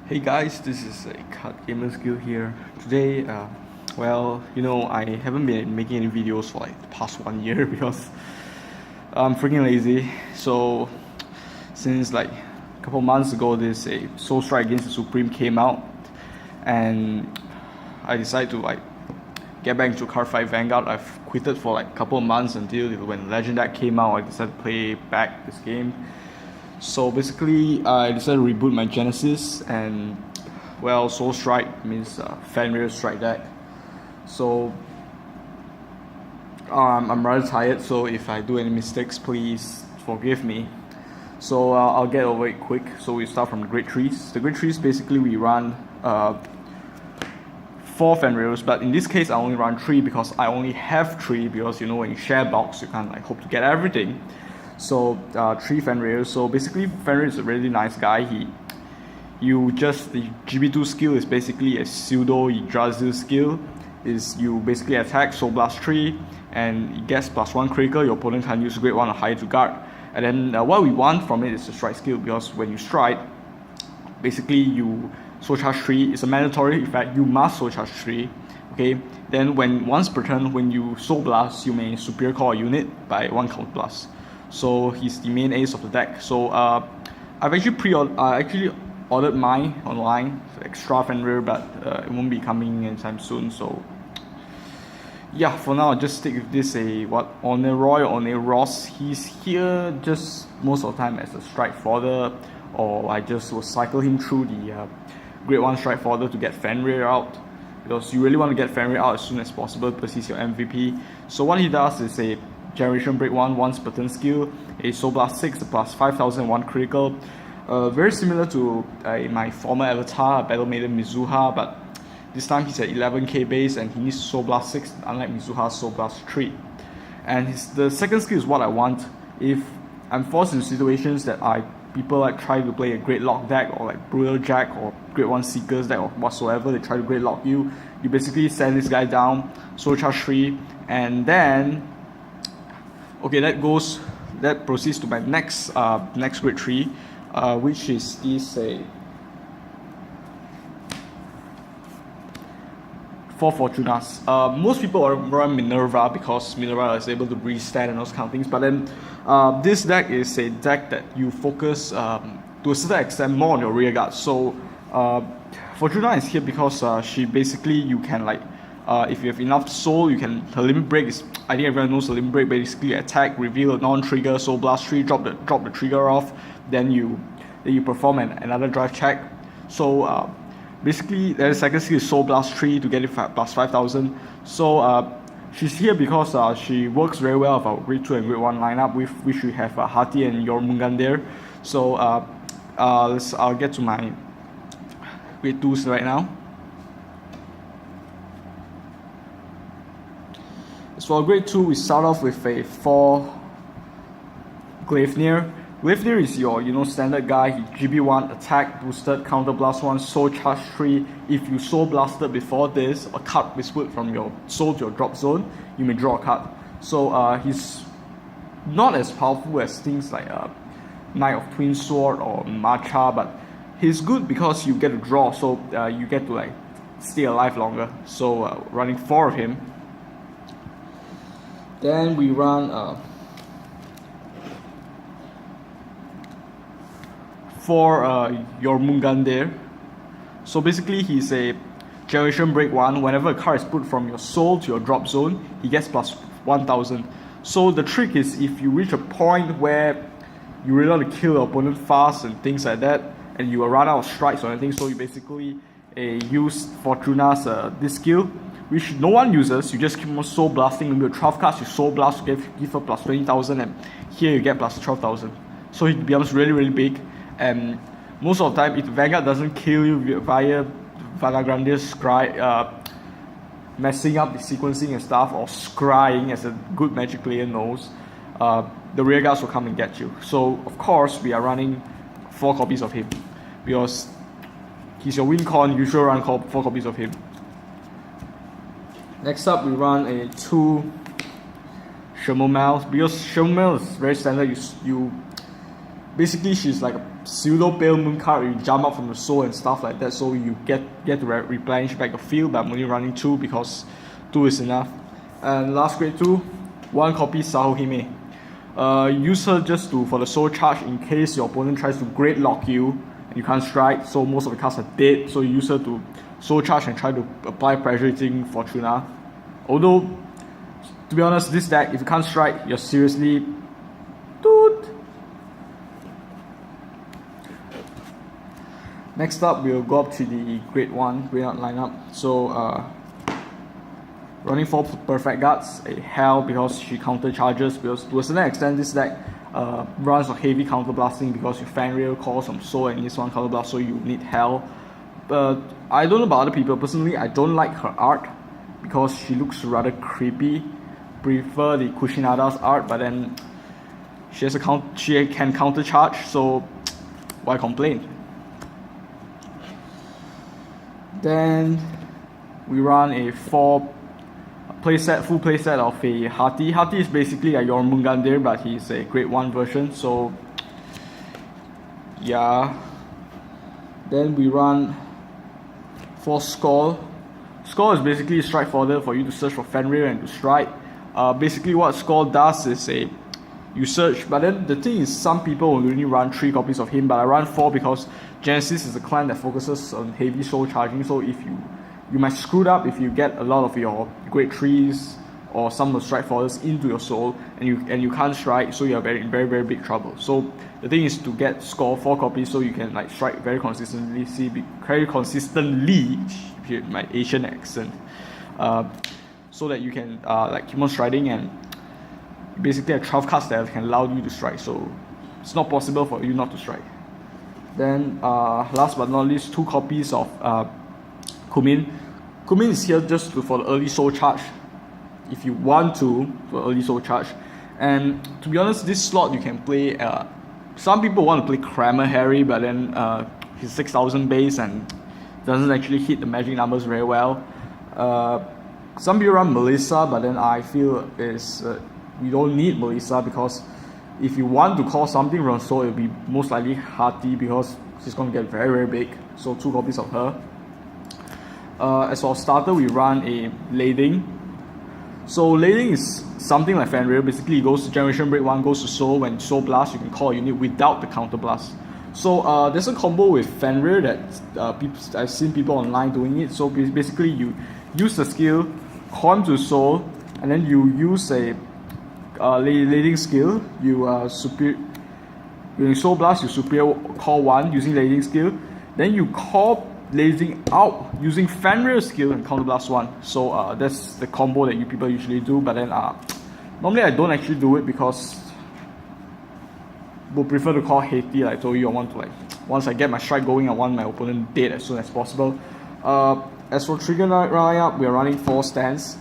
Hey guys, this is a Card Gamer Skill here. Today, I haven't been making any videos for like the past 1 year because I'm freaking lazy. So, since like a couple months ago, this a Soul Strike Against the Supreme came out, and I decided to like get back into CB Vanguard. I've quitted for like a couple of months until when Legend Deck came out. I decided to play back this game. So basically, I decided to reboot my Genesis, and well, Soul Strike means Fenrir strike deck. So I'm rather tired. So if I do any mistakes, please forgive me. So I'll get over it quick. So we start from the Great Trees. The Great Trees basically we run 4 Fenrirs, but in this case I only run 3 because I only have 3 because when you share box you can't like hope to get everything. So 3 Fenrir. So basically Fenrir is a really nice guy. The GB2 skill is basically a pseudo Yggdrasil skill. Is you basically attack Soul Blast 3 and it gets +1 critical. Your opponent can use grade 1 or higher to guard. And then what we want from it is the strike skill, because when you strike, basically you soul charge 3. It's a mandatory effect. You must soul charge 3. Okay. Then once per turn, when you soul blast, you may superior call a unit by 1 count plus. So he's the main ace of the deck. So I've actually ordered mine online, extra Fenrir, but it won't be coming anytime soon. So yeah, for now I'll just stick with this Oneroy or Oneros. He's here just most of the time as a strike fodder, or I just will cycle him through the grade 1 strike fodder to get Fenrir out, because you really want to get Fenrir out as soon as possible because he's your MVP. So what he does is a Generation Break 1 once per turn skill, a Soul Blast 6, a +5001 critical. Very similar to my former avatar, Battle Maiden Mizuha, but this time he's at 11k base and he needs Soul Blast 6, unlike Mizuha's Soul Blast 3. And the second skill is what I want. If I'm forced into situations that people like try to play a Great Lock deck or like Brutal Jack or Grade 1 Seekers deck or whatsoever, they try to Great Lock you basically send this guy down, Soul Charge 3, and then that proceeds to my next grade 3, which is this 4 Fortunas. Most people run Minerva because Minerva is able to restand and those kind of things, but then this deck is a deck that you focus to a certain extent more on your rear guard. So Fortuna is here because she basically, you can like if you have enough soul, her limit break is, I think everyone knows the limit break, basically attack, reveal a non-trigger, Soul Blast 3, drop the trigger off, then you perform another drive check. So basically the second skill is Soul Blast 3 to get it +5000. So she's here because she works very well with our grade 2 and grade 1 lineup, with which we have Hati and Jormungand there. So I'll get to my grade 2s right now. So for grade 2, we start off with a 4 Gleipnir. Gleipnir is your standard guy. He GB1 attack boosted, counter blast 1, soul charge 3. If you soul blasted before this, a card is put from your soul to your drop zone, you may draw a card. So he's not as powerful as things like Knight of Twin Sword or Matcha, but he's good because you get to draw, so you get to like stay alive longer. So running 4 of him. Then we run 4 Jormungand there. So basically he's a Generation Break 1. Whenever a card is put from your soul to your drop zone, he gets +1000. So the trick is, if you reach a point where you really want to kill your opponent fast and things like that, and you will run out of strikes or anything, so you basically use Fortuna's this skill, which no one uses. You just keep on soul blasting. When you 12 cards, you soul blast to give her +20,000, and here you get +12,000. So it becomes really, really big. And most of the time, if Vanguard doesn't kill you via Vanagrandir's Scry, messing up the sequencing and stuff, or scrying, as a good Magic player knows, the rear guards will come and get you. So of course, we are running 4 copies of him because he's your win con. You should run 4 copies of him. Next up, we run a 2 Shermomel, because Shermomel is very standard. basically she's like a pseudo pale moon card. You jump up from the soul and stuff like that, so you get to replenish back the field. But I'm only running 2 because 2 is enough. And last grade 2, 1 copy Sahohime. Use her just for the soul charge in case your opponent tries to great lock you and you can't strike, so most of the cards are dead, so you use her to soul charge and try to apply pressure hitting Fortuna. Although, to be honest, this deck, if you can't strike, you're seriously dude. Next up, we'll go up to the grade 1 grade out lineup. So running 4 perfect guards, a hell because she counter charges, because to a certain extent this deck runs a heavy counter blasting because you Fenrir calls some soul and this one counter blast, so you need hell. But I don't know about other people. Personally, I don't like her art because she looks rather creepy. Prefer the Kushinada's art, but then she can counter charge, so why complain? Then we run a 4 full playset of a Hati. Hati is basically like your Mungandir, but he's a grade 1 version, so yeah. Then we run 4 Skull. Skull is basically a strike fodder for you to search for Fenrir and to strike. Basically what Skull does is you search, but then the thing is some people will only run 3 copies of him, but I run 4 because Genesis is a clan that focuses on heavy soul charging, so if you might screw it up if you get a lot of your grade 3s or some of the strike fodders into your soul and you can't strike, so you're in very very big trouble. So the thing is to get score 4 copies so you can like strike very consistently, my Asian accent, so that you can like keep on striking, and basically a 12 cards that can allow you to strike, so it's not possible for you not to strike. Then last but not least, 2 copies of Kumin. Kumin is here just for the early soul charge if you want to, for early soul charge. And to be honest, this slot you can play, some people want to play Kramer Harry, but then he's 6000 base and doesn't actually hit the magic numbers very well. Some people run Melissa, but then I feel we don't need Melissa, because if you want to call something from soul, it'll be most likely Hati because she's going to get very very big, so 2 copies of her. As for starter, we run a Lading. So Lading is something like Fenrir. Basically it goes to Generation Break 1, goes to Soul. When Soul Blast, you can call a unit without the counter blast. So there's a combo with Fenrir that I've seen people online doing it. So basically you use the skill, call him to Soul, and then you use a Lading skill. You Soul Blast, you superior call 1 using Lading skill. Then you call Lading out using Fenrir skill and counter blast 1. So that's the combo that people usually do. But then normally I don't actually do it because would prefer to call Haiti. Like I told you, I want to once I get my strike going, I want my opponent dead as soon as possible. As for trigger lineup, we are running 4 stands.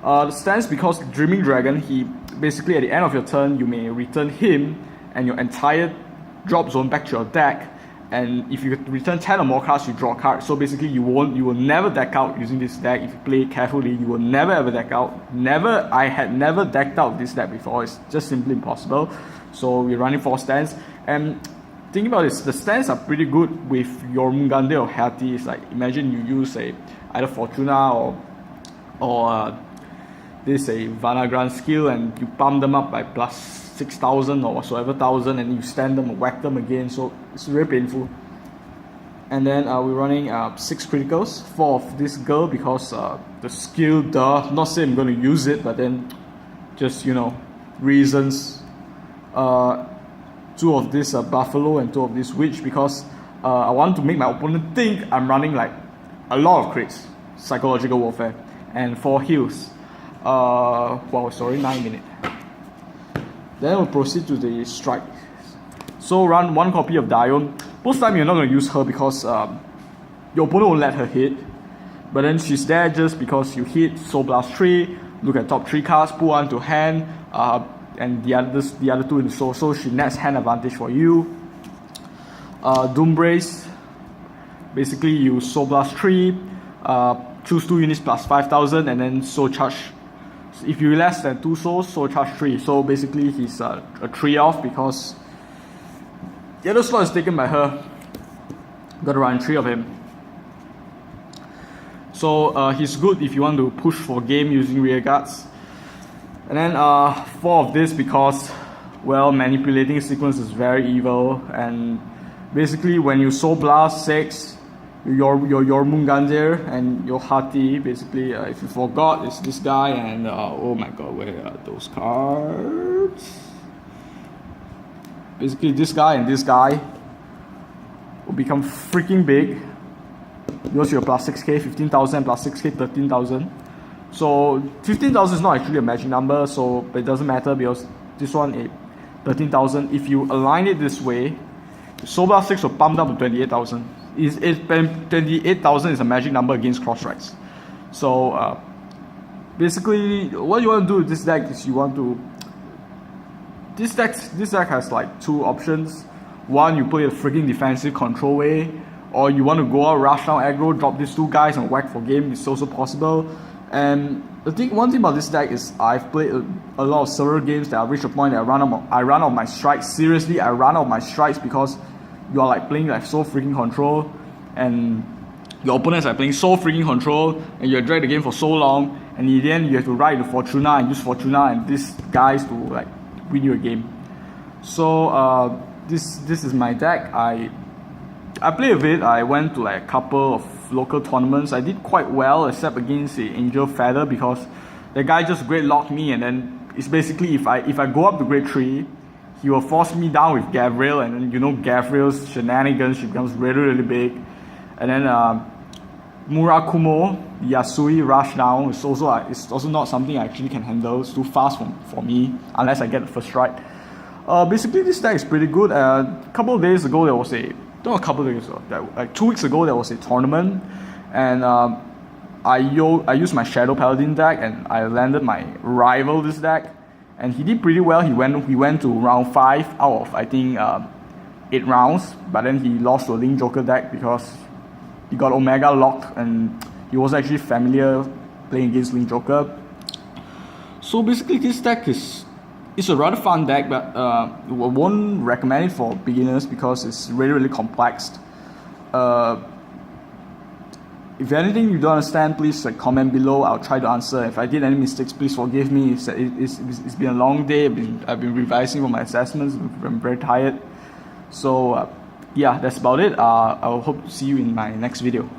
The stands, because Dreaming Dragon, he basically at the end of your turn you may return him and your entire drop zone back to your deck. And if you return 10 or more cards, you draw a card. So basically you will never deck out using this deck. If you play it carefully, you will never ever deck out. I had never decked out this deck before. It's just simply impossible. So we're running 4 stands. And thinking about this, the stands are pretty good with your Mungande or Hati. It's like, imagine you use either Fortuna or this Vanguard skill, and you pump them up by plus 6,000 or whatsoever thousand, and you stand them and whack them again, so it's very painful. And then we're running 6 criticals, 4 of this girl because the skill, not say I'm going to use it, but then just, reasons. 2 of this Buffalo and 2 of this Witch because I want to make my opponent think I'm running like a lot of crits, psychological warfare, and 4 heals. 9 minutes. Then we'll proceed to the strike. So run 1 copy of Dion. Most time you're not going to use her because your opponent won't let her hit. But then she's there just because you hit Soul Blast 3, look at top 3 cards, pull 1 to hand, and the other 2 in the soul. So she nets hand advantage for you. Doom Brace. Basically you Soul Blast 3, choose 2 units plus 5,000, and then Soul Charge. If you less than 2 souls, Soul Charge 3. So basically he's a 3 off because The other slot is taken by her. Gotta run 3 of him. So he's good if you want to push for game using rear guards. And then 4 of this because, well, manipulating sequence is very evil, and basically when you Soul Blast 6, your Mungandir and your Hati, basically if you forgot, it's this guy, and oh my god, where are those cards? Basically this guy and this guy will become freaking big. Yours your plus 6k, 15,000 plus 6k, 13,000. So 15,000 is not actually a magic number, so it doesn't matter because this one 13,000. If you align it this way, Soul Blast 6 will pump down to 28,000. 28,000 is a magic number against cross strikes. So basically, what you want to do with this deck is you want to. This deck has like 2 options. One, you play a freaking defensive control way, or you want to go out, rush down aggro, drop these 2 guys and whack for game. It's also possible. And one thing about this deck is I've played a lot of several games that I've reached a point that I run out of my strikes. Seriously, I run out of my strikes because you are like playing like so freaking control, and your opponents are playing so freaking control, and you're dragged the game for so long, and in the end you have to ride the Fortuna and use Fortuna and these guys to like win you a game. So this is my deck. I played a bit. I went to like a couple of local tournaments. I did quite well except against the Angel Feather because the guy just grade locked me, and then it's basically if I go up to grade 3, he will force me down with Gabriel, and then you know Gabriel's shenanigans, she becomes really big. And then Murakumo, Yasui rush down is also not something I actually can handle. It's too fast for me unless I get the first strike. Basically this deck is pretty good. A couple of days ago there was like 2 weeks ago there was a tournament, and I used my Shadow Paladin deck and I landed my rival this deck, and he did pretty well. He went to round 5 out of I think 8 rounds, but then he lost to a Link Joker deck because he got Omega locked and he was actually familiar playing against Link Joker. So basically this deck it's a rather fun deck, but I won't recommend it for beginners because it's really complex. If anything you don't understand, please comment below. I'll try to answer. If I did any mistakes, please forgive me. It's been a long day. I've been revising for my assessments. I'm very tired. So yeah, that's about it. I will hope to see you in my next video.